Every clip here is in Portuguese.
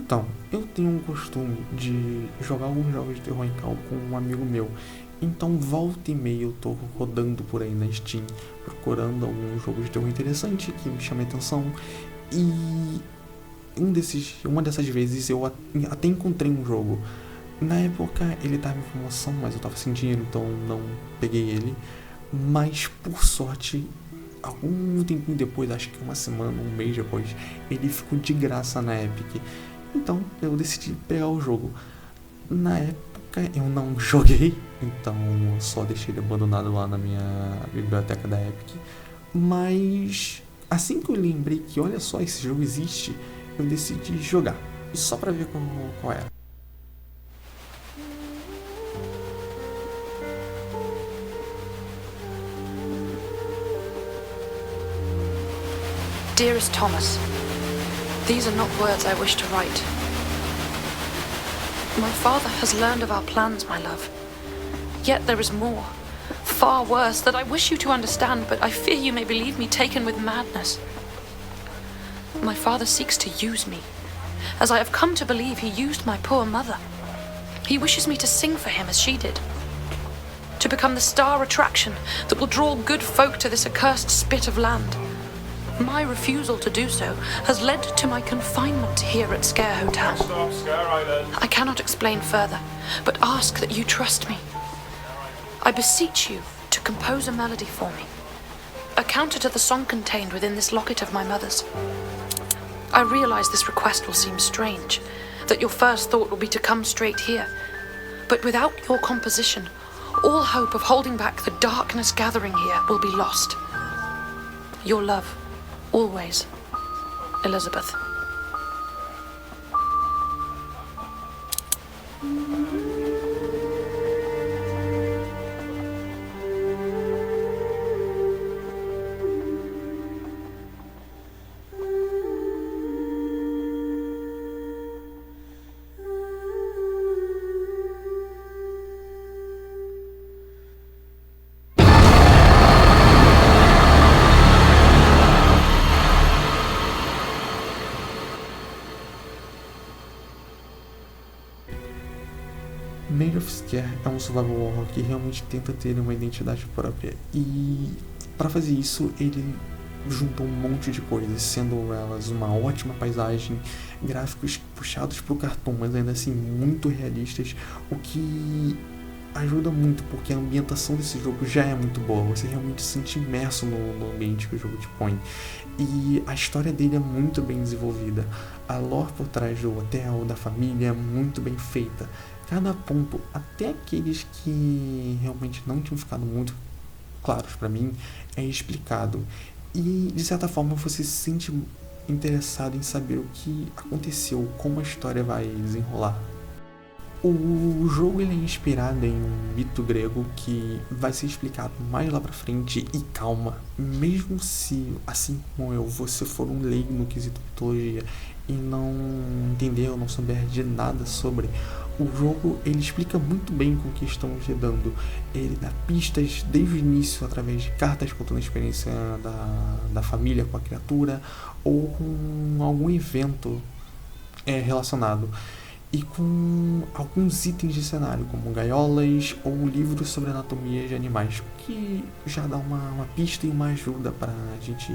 Então, eu tenho um costume de jogar alguns jogos de terror em call com um amigo meu. Então, volta e meia eu tô rodando por aí na Steam, procurando alguns jogos de terror interessante que me chamem a atenção. E uma dessas vezes eu até encontrei um jogo. Na época ele tava em promoção, mas eu tava sem dinheiro, então não peguei ele. Mas por sorte, algum tempinho depois, acho que uma semana, um mês depois, ele ficou de graça na Epic. Então eu decidi pegar o jogo. Na época eu não joguei, então eu só deixei ele abandonado lá na minha biblioteca da Epic. Mas assim que eu lembrei que olha só, esse jogo existe, eu decidi jogar. E só pra ver qual era. Dearest Thomas, these are not words I wish to write. My father has learned of our plans, my love. Yet there is more, far worse, that I wish you to understand, but I fear you may believe me taken with madness. My father seeks to use me, as I have come to believe he used my poor mother. He wishes me to sing for him as she did, to become the star attraction that will draw good folk to this accursed spit of land. My refusal to do so has led to my confinement here at Scare Hotel. Stop, Scare Island. I cannot explain further, but ask that you trust me. I beseech you to compose a melody for me, a counter to the song contained within this locket of my mother's. I realize this request will seem strange, that your first thought will be to come straight here, but without your composition, all hope of holding back the darkness gathering here will be lost. Your love. Always, Elizabeth. Made of Scare é um survival horror que realmente tenta ter uma identidade própria, e para fazer isso ele juntou um monte de coisas, sendo elas uma ótima paisagem, gráficos puxados pro cartoon, mas ainda assim muito realistas, o que ajuda muito porque a ambientação desse jogo já é muito boa, você realmente se sente imerso no ambiente que o jogo te põe. E a história dele é muito bem desenvolvida, a lore por trás do hotel, da família é muito bem feita. Cada ponto, até aqueles que realmente não tinham ficado muito claros pra mim, é explicado. E de certa forma você se sente interessado em saber o que aconteceu, como a história vai desenrolar. O jogo ele é inspirado em um mito grego que vai ser explicado mais lá pra frente, e calma, mesmo se, assim como eu, você for um leigo no quesito mitologia e não entender ou não souber de nada sobre, o jogo ele explica muito bem com o que estamos lidando. Ele dá pistas desde o início através de cartas contando a experiência da família com a criatura ou com algum evento relacionado. E com alguns itens de cenário, como gaiolas ou livros sobre anatomia de animais, que já dá uma pista e uma ajuda para a gente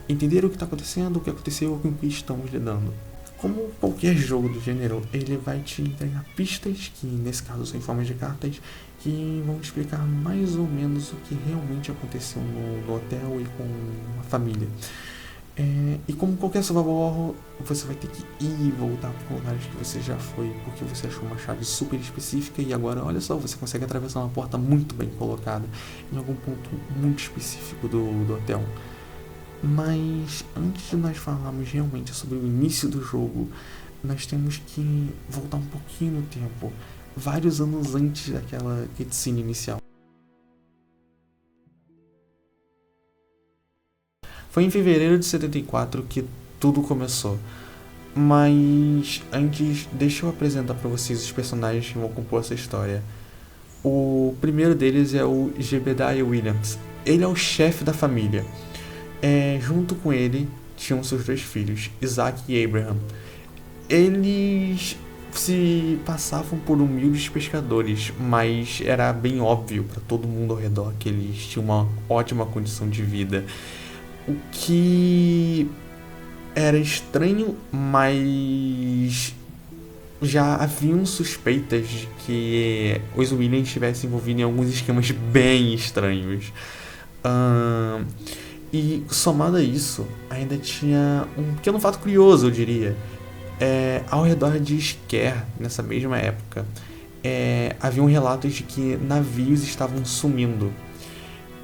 entender o que está acontecendo, o que aconteceu, com o que estamos lidando. Como qualquer jogo do gênero, ele vai te entregar pistas, que nesse caso são em forma de cartas, que vão explicar mais ou menos o que realmente aconteceu no hotel e com a família. E como qualquer survival horror, você vai ter que ir e voltar para lugares que você já foi, porque você achou uma chave super específica e agora, olha só, você consegue atravessar uma porta muito bem colocada em algum ponto muito específico do hotel. Mas antes de nós falarmos realmente sobre o início do jogo, nós temos que voltar um pouquinho no tempo, vários anos antes daquela cutscene inicial. Foi em fevereiro de 74 que tudo começou. Mas antes, deixa eu apresentar para vocês os personagens que vão compor essa história. O primeiro deles é o Jebediah Williams. Ele é o chefe da família. Junto com ele tinham seus dois filhos, Isaac e Abraham. Eles se passavam por humildes pescadores, mas era bem óbvio para todo mundo ao redor que eles tinham uma ótima condição de vida. O que era estranho, mas já haviam suspeitas de que os Williams estivessem envolvidos em alguns esquemas bem estranhos. E somado a isso, ainda tinha um pequeno fato curioso, eu diria. Ao redor de Sker, nessa mesma época, haviam relatos de que navios estavam sumindo.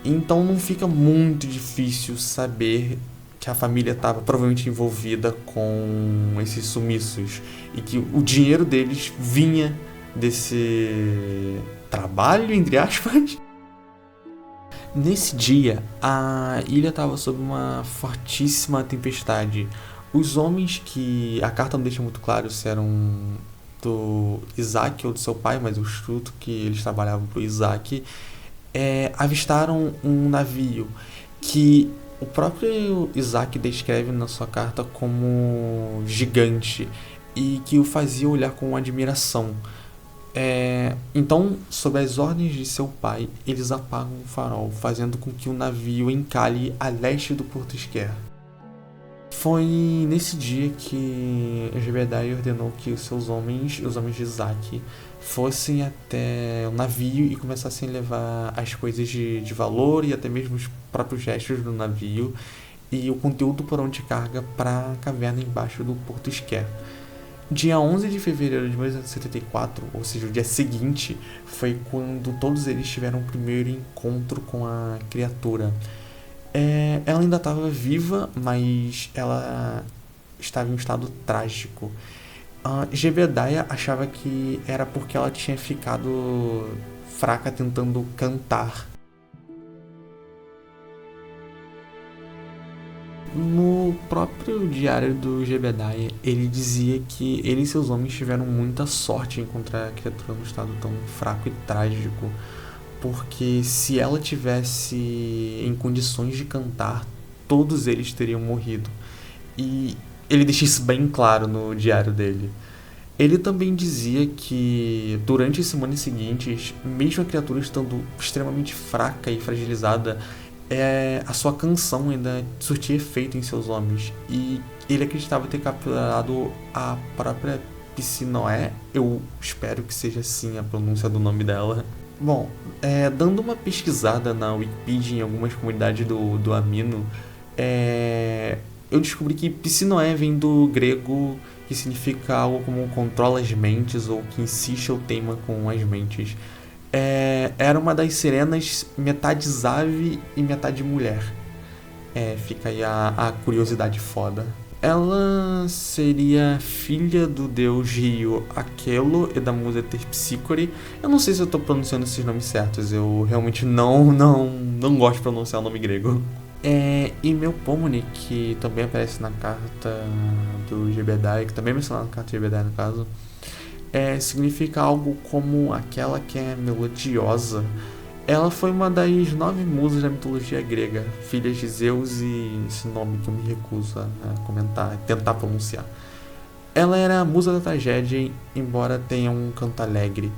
Então não fica muito difícil saber que a família estava provavelmente envolvida com esses sumiços e que o dinheiro deles vinha desse trabalho, entre aspas. Nesse dia, a ilha estava sob uma fortíssima tempestade. Os homens, que a carta não deixa muito claro se eram do Isaac ou do seu pai, mas eu chuto que eles trabalhavam para o Isaac, avistaram um navio que o próprio Isaac descreve na sua carta como gigante e que o fazia olhar com admiração. Então, sob as ordens de seu pai, eles apagam o farol, fazendo com que o navio encalhe a leste do Porto Sker. Foi nesse dia que Jebediah ordenou que os homens de Isaac, fossem até o navio e começassem a levar as coisas de valor e até mesmo os próprios gestos do navio e o conteúdo porão de carga para a caverna embaixo do Porto Sker. Dia 11 de fevereiro de 1974, ou seja, o dia seguinte, foi quando todos eles tiveram o primeiro encontro com a criatura. Ela ainda estava viva, mas ela estava em um estado trágico. Jebediah achava que era porque ela tinha ficado fraca tentando cantar. No próprio diário do Jebediah, ele dizia que ele e seus homens tiveram muita sorte em encontrar a criatura num estado tão fraco e trágico, porque se ela tivesse em condições de cantar, todos eles teriam morrido. E ele deixa isso bem claro no diário dele. Ele também dizia que durante as semanas seguintes, mesmo a criatura estando extremamente fraca e fragilizada, a sua canção ainda surtia efeito em seus homens. E ele acreditava ter capturado a própria Psinoé. Eu espero que seja assim a pronúncia do nome dela. Bom, dando uma pesquisada na Wikipedia em algumas comunidades do Amino, eu descobri que Psinoé vem do grego, que significa algo como controla as mentes ou que insiste ou teima com as mentes. Era uma das sirenas metade ave e metade mulher. Fica aí a curiosidade foda. Ela seria filha do deus rio Aquelo e da musa Terpsícore. Eu não sei se eu estou pronunciando esses nomes certos. Eu realmente não gosto de pronunciar o nome grego. E Melpomene, que também aparece na carta do Jebediah, que também é mencionado na carta do Jebediah no caso, significa algo como aquela que é melodiosa. Ela foi uma das 9 musas da mitologia grega, filhas de Zeus e esse nome que eu me recuso a comentar, tentar pronunciar. Ela era a musa da tragédia, embora tenha um canto alegre.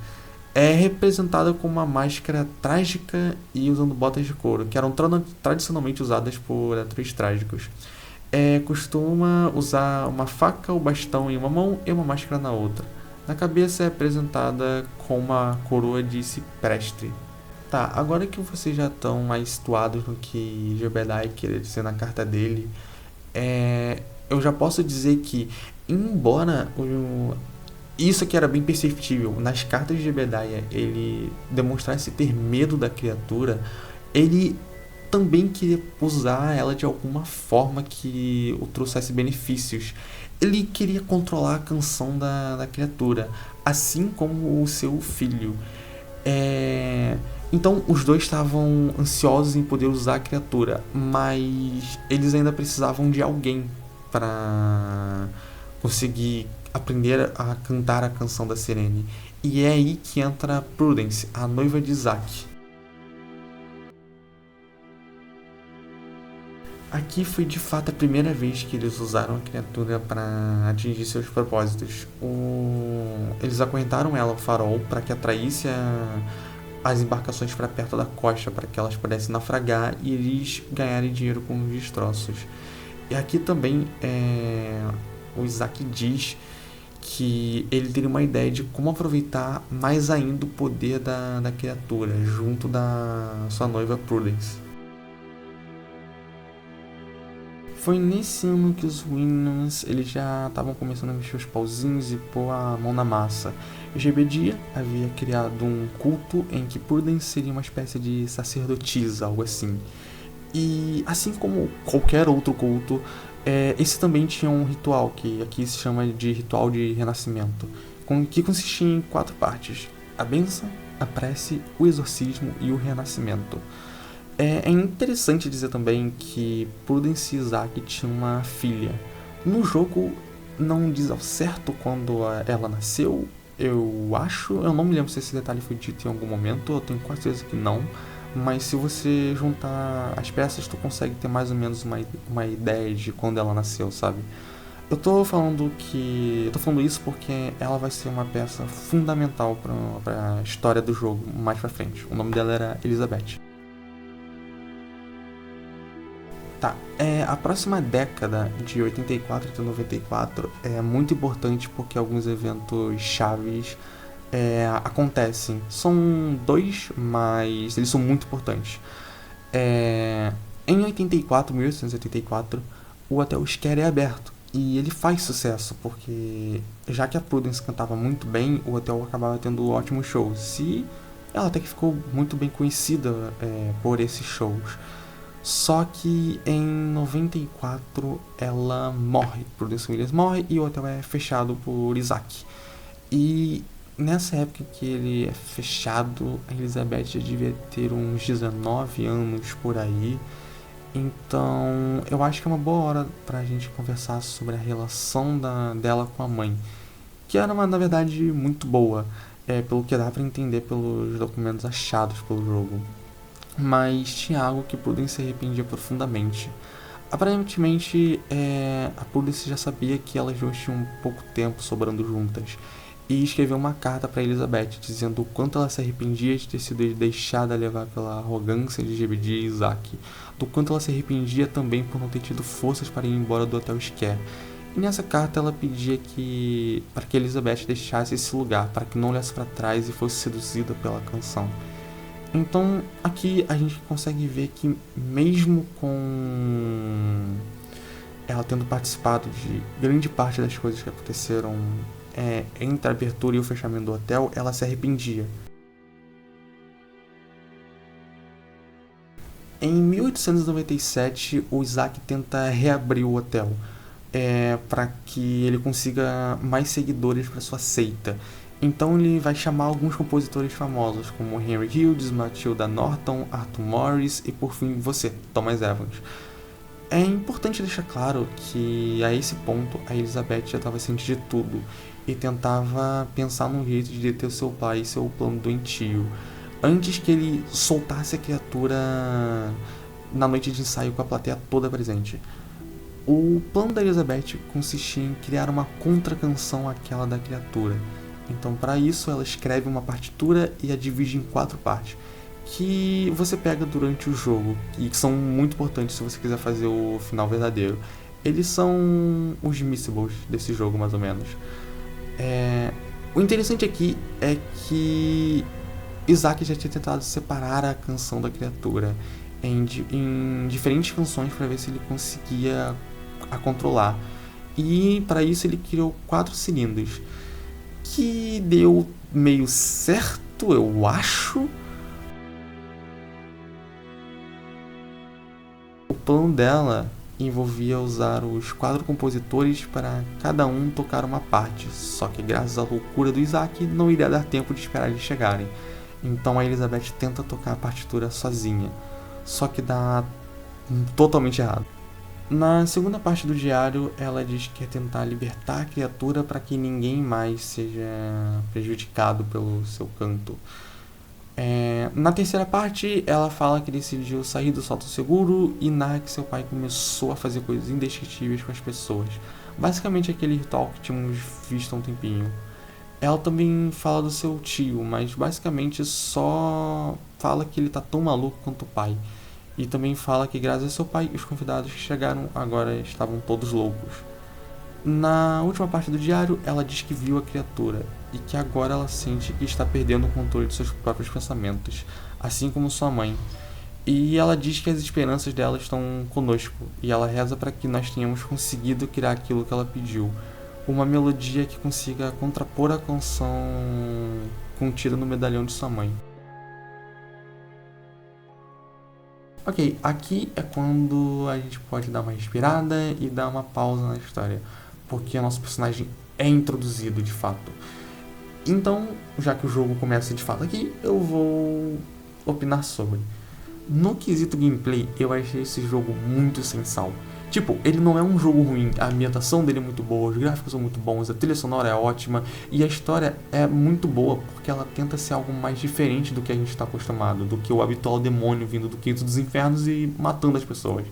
É representada com uma máscara trágica e usando botas de couro, que eram tradicionalmente usadas por atores trágicos. Costuma usar uma faca ou bastão em uma mão e uma máscara na outra. Na cabeça é apresentada com uma coroa de cipreste. Tá, agora que vocês já estão mais situados no que Jebediah queria dizer na carta dele, eu já posso dizer que, embora isso aqui era bem perceptível, nas cartas de Jebediah ele demonstrasse ter medo da criatura, ele também queria usar ela de alguma forma que o trouxesse benefícios. Ele queria controlar a canção da criatura, assim como o seu filho. Então os dois estavam ansiosos em poder usar a criatura, mas eles ainda precisavam de alguém para conseguir aprender a cantar a canção da sirene. E é aí que entra Prudence, a noiva de Isaac. Aqui foi de fato a primeira vez que eles usaram a criatura para atingir seus propósitos. Eles acorrentaram ela ao farol para que atraísse as embarcações para perto da costa, para que elas pudessem naufragar e eles ganharem dinheiro com os destroços. E aqui também o Isaac diz que ele teria uma ideia de como aproveitar mais ainda o poder da criatura junto da sua noiva Prudence. Foi nesse ano que os Winans eles já estavam começando a mexer os pauzinhos e pôr a mão na massa. Gebedia havia criado um culto em que Prudence seria uma espécie de sacerdotisa, algo assim. E assim como qualquer outro culto, esse também tinha um ritual, que aqui se chama de ritual de renascimento, que consistia em 4 partes: a bênção, a prece, o exorcismo e o renascimento. É interessante dizer também que Prudence e Isaac tinham uma filha. No jogo não diz ao certo quando ela nasceu, eu não me lembro se esse detalhe foi dito em algum momento, eu tenho quase certeza que não, mas se você juntar as peças tu consegue ter mais ou menos uma ideia de quando ela nasceu, sabe? Eu tô falando isso porque ela vai ser uma peça fundamental para a história do jogo mais pra frente. O nome dela era Elizabeth. Tá, a próxima década, de 84 até 94, é muito importante porque alguns eventos chaves acontecem. São 2, mas eles são muito importantes. Em 1884, o Hotel Scare é aberto e ele faz sucesso porque, já que a Prudence cantava muito bem, o hotel acabava tendo ótimos shows. E ela até que ficou muito bem conhecida por esses shows. Só que em 94 ela morre, Prudence Williams morre e o hotel é fechado por Isaac. E nessa época que ele é fechado, a Elizabeth já devia ter uns 19 anos por aí. Então eu acho que é uma boa hora pra gente conversar sobre a relação dela com a mãe, que era na verdade muito boa, pelo que dá pra entender pelos documentos achados pelo jogo. Mas tinha algo que Prudence se arrependia profundamente. Aparentemente, a Prudence já sabia que elas duas tinham pouco tempo sobrando juntas e escreveu uma carta para Elizabeth dizendo o quanto ela se arrependia de ter sido deixada levar pela arrogância de Gebedia e Isaac, do quanto ela se arrependia também por não ter tido forças para ir embora do Hotel Scare. E nessa carta ela pedia para que Elizabeth deixasse esse lugar, para que não olhasse para trás e fosse seduzida pela canção. Então aqui a gente consegue ver que mesmo com ela tendo participado de grande parte das coisas que aconteceram entre a abertura e o fechamento do hotel, ela se arrependia. Em 1897, o Isaac tenta reabrir o hotel para que ele consiga mais seguidores para sua seita. Então ele vai chamar alguns compositores famosos, como Henry Hughes, Matilda Norton, Arthur Morris e por fim você, Thomas Evans. É importante deixar claro que a esse ponto a Elizabeth já estava ciente de tudo e tentava pensar num jeito de deter seu pai e seu plano doentio, antes que ele soltasse a criatura na noite de ensaio com a plateia toda presente. O plano da Elizabeth consistia em criar uma contracanção àquela da criatura. Então, para isso, ela escreve uma partitura e a divide em 4 partes, que você pega durante o jogo, e que são muito importantes se você quiser fazer o final verdadeiro. Eles são os missables desse jogo, mais ou menos. O interessante aqui é que Isaac já tinha tentado separar a canção da criatura em diferentes canções para ver se ele conseguia a controlar. E para isso ele criou 4 cilindros, que deu meio certo, eu acho. O plano dela envolvia usar os 4 compositores para cada um tocar uma parte, só que graças à loucura do Isaac não iria dar tempo de esperar eles chegarem. Então a Elizabeth tenta tocar a partitura sozinha, só que dá totalmente errado. Na segunda parte do diário, ela diz que quer tentar libertar a criatura para que ninguém mais seja prejudicado pelo seu canto. Na terceira parte, ela fala que decidiu sair do salto seguro e narra que seu pai começou a fazer coisas indescritíveis com as pessoas. Basicamente aquele ritual que tínhamos visto há um tempinho. Ela também fala do seu tio, mas basicamente só fala que ele tá tão maluco quanto o pai. E também fala que graças a seu pai, os convidados que chegaram agora estavam todos loucos. Na última parte do diário, ela diz que viu a criatura e que agora ela sente que está perdendo o controle de seus próprios pensamentos, assim como sua mãe. E ela diz que as esperanças dela estão conosco e ela reza para que nós tenhamos conseguido criar aquilo que ela pediu, uma melodia que consiga contrapor a canção contida no medalhão de sua mãe. Ok, aqui é quando a gente pode dar uma respirada e dar uma pausa na história, porque o nosso personagem é introduzido de fato. Então, já que o jogo começa de fato aqui, eu vou opinar sobre. No quesito gameplay, eu achei esse jogo muito sem sal. Tipo, ele não é um jogo ruim, a ambientação dele é muito boa, os gráficos são muito bons, a trilha sonora é ótima e a história é muito boa porque ela tenta ser algo mais diferente do que a gente está acostumado, do que o habitual demônio vindo do quinto dos infernos e matando as pessoas.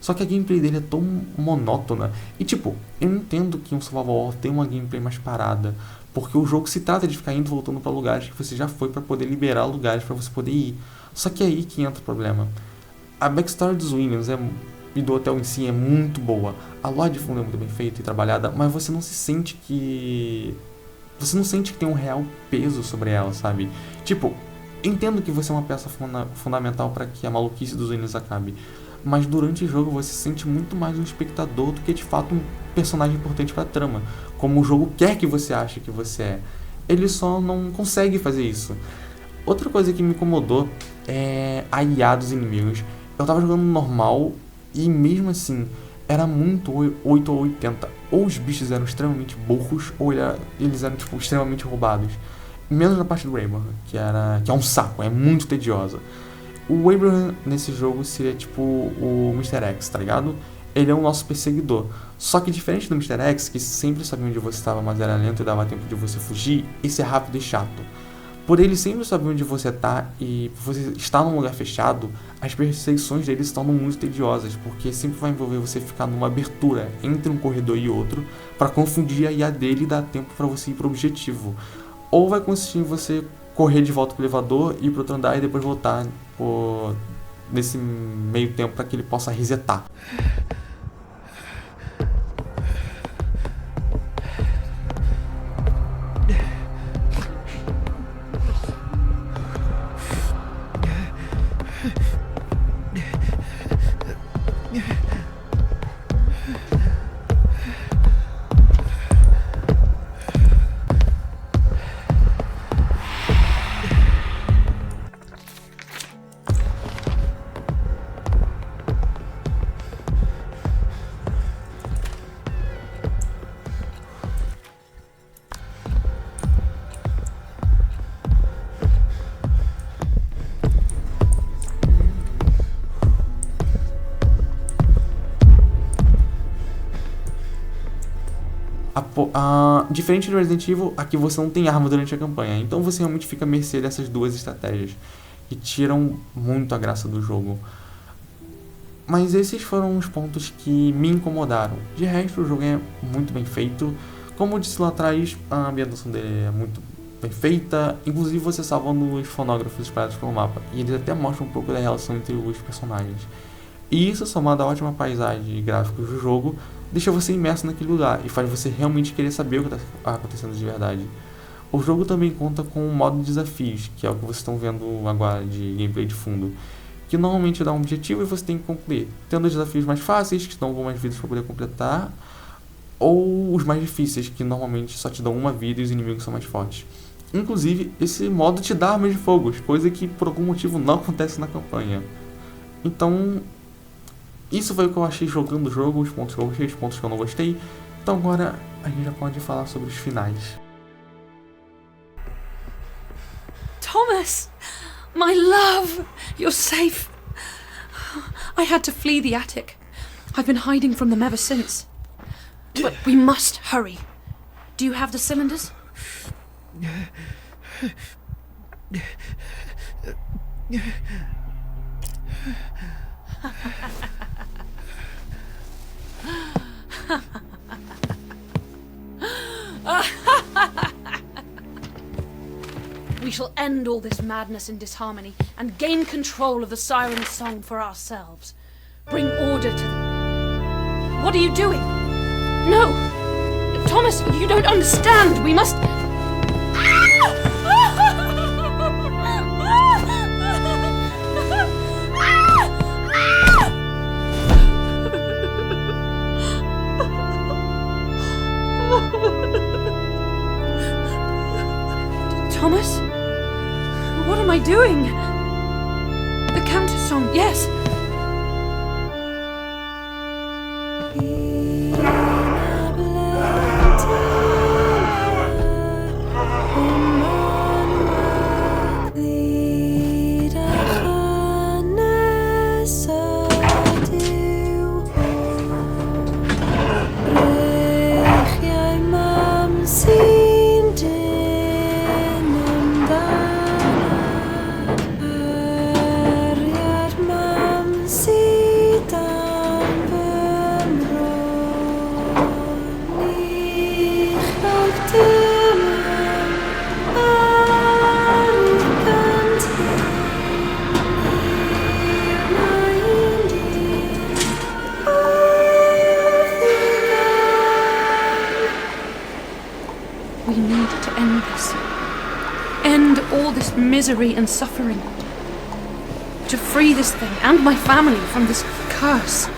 Só que a gameplay dele é tão monótona e tipo, eu entendo que um survival horror tem uma gameplay mais parada, porque o jogo se trata de ficar indo e voltando para lugares que você já foi para poder liberar lugares para você poder ir. Só que é aí que entra o problema. A backstory dos Williams e do hotel em si é muito boa. A lore de fundo é muito bem feita e trabalhada, mas você não sente que tem um real peso sobre ela, sabe? Tipo, entendo que você é uma peça fundamental para que a maluquice dos Williams acabe, mas durante o jogo você se sente muito mais um espectador do que de fato um personagem importante para a trama, como o jogo quer que você ache que você é. Ele só não consegue fazer isso. Outra coisa que me incomodou é a IA dos inimigos. Eu tava jogando normal e mesmo assim era muito 8 ou 80. Ou os bichos eram extremamente burros ou eles eram tipo, extremamente roubados. Menos na parte do Abraham, que é um saco, é muito tediosa. O Abraham nesse jogo seria tipo o Mr. X, tá ligado? Ele é o nosso perseguidor. Só que diferente do Mr. X, que sempre sabia onde você estava, mas era lento e dava tempo de você fugir, esse é rápido e chato. Por ele sempre saber onde você tá e por você estar num lugar fechado, as perseguições dele se tornam muito tediosas, porque sempre vai envolver você ficar numa abertura entre um corredor e outro para confundir a IA dele e dar tempo para você ir pro objetivo. Ou vai consistir em você correr de volta pro elevador, ir pro outro andar e depois voltar nesse meio tempo para que ele possa resetar. Diferente do Resident Evil, aqui você não tem arma durante a campanha, então você realmente fica à mercê dessas duas estratégias, que tiram muito a graça do jogo. Mas esses foram os pontos que me incomodaram. De resto, o jogo é muito bem feito. Como eu disse lá atrás, a ambientação dele é muito bem feita, inclusive você salva nos fonógrafos espalhados pelo mapa, e eles até mostram um pouco da relação entre os personagens. E isso, somado à ótima paisagem e gráficos do jogo, deixa você imerso naquele lugar e faz você realmente querer saber o que está acontecendo de verdade. O jogo também conta com um modo de desafios, que é o que vocês estão vendo agora de gameplay de fundo, que normalmente dá um objetivo e você tem que concluir, tendo os desafios mais fáceis, que te dão algumas vidas para poder completar, ou os mais difíceis, que normalmente só te dão uma vida e os inimigos são mais fortes. Inclusive, esse modo te dá armas de fogo, coisa que por algum motivo não acontece na campanha. Então, isso foi o que eu achei jogando o jogo, os pontos que eu gostei, os pontos que eu não gostei. Então agora a gente já pode falar sobre os finais. Thomas! My love! You're safe. I had to flee the attic. I've been hiding from them ever since. But we must hurry. Do you have the cylinders? We shall end all this madness and disharmony and gain control of the Siren's song for ourselves. Bring order to them. What are you doing? No! Thomas, you don't understand. We must... Thomas? What am I doing? The Countess song, yes. We need to end this. End all this misery and suffering. To free this thing and my family from this curse.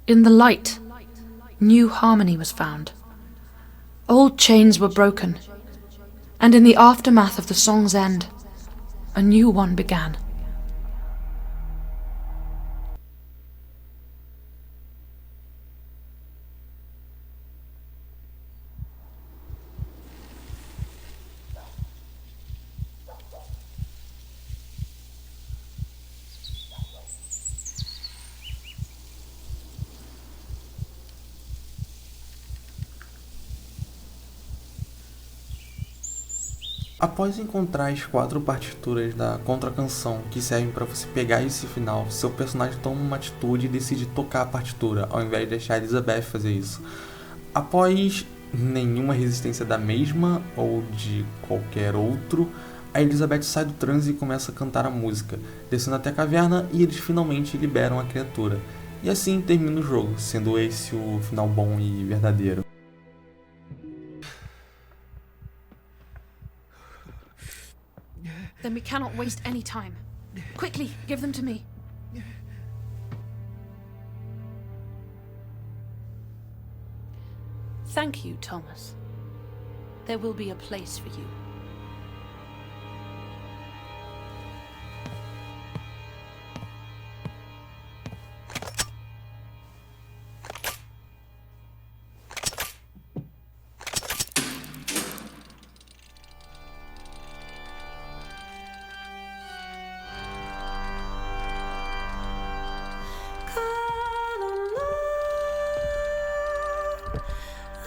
In the light, new harmony was found. Old chains were broken, and in the aftermath of the song's end, a new one began. Após encontrar as 4 partituras da contracanção que servem para você pegar esse final, seu personagem toma uma atitude e decide tocar a partitura, ao invés de deixar a Elizabeth fazer isso. Após nenhuma resistência da mesma ou de qualquer outro, a Elizabeth sai do transe e começa a cantar a música, descendo até a caverna e eles finalmente liberam a criatura. E assim termina o jogo, sendo esse o final bom e verdadeiro. Then we cannot waste any time. Quickly, give them to me. Thank you, Thomas. There will be a place for you.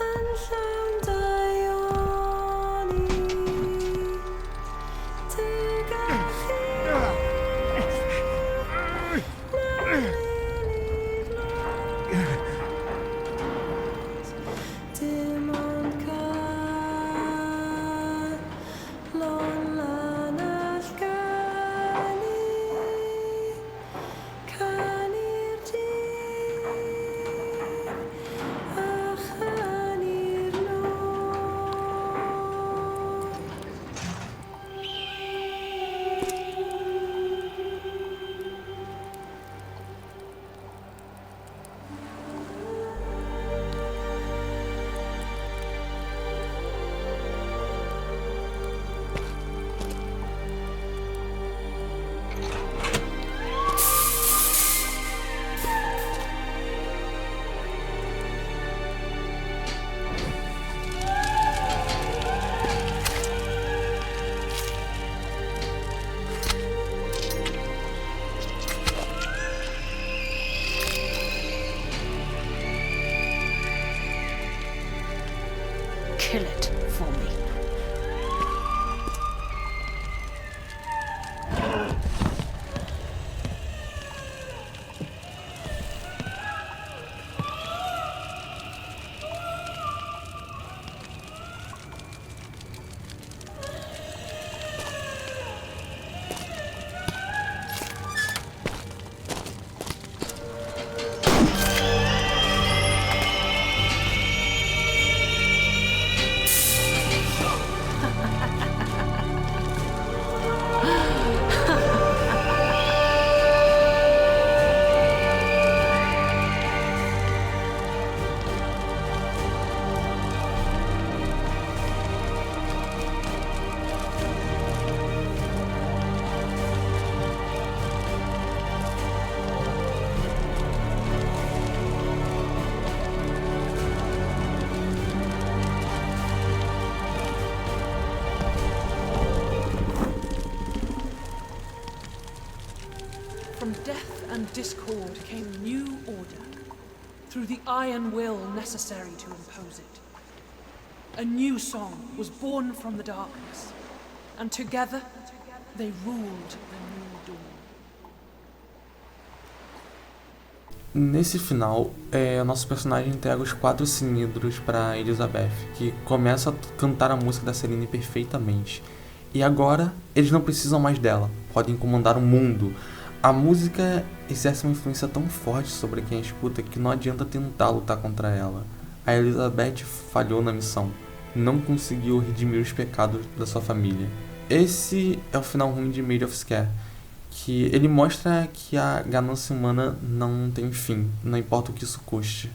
And found Dione. From death and discord came new order, through the iron will necessary to impose it. A new song was born from the darkness, and together they ruled the new dawn. Nesse final, nosso personagem entrega os 4 cilindros para Elizabeth, que começa a cantar a música da Celine perfeitamente. E agora, eles não precisam mais dela, podem comandar o mundo. A música exerce uma influência tão forte sobre quem a escuta que não adianta tentar lutar contra ela. A Elizabeth falhou na missão, não conseguiu redimir os pecados da sua família. Esse é o final ruim de Made of Scare, que ele mostra que a ganância humana não tem fim, não importa o que isso custe.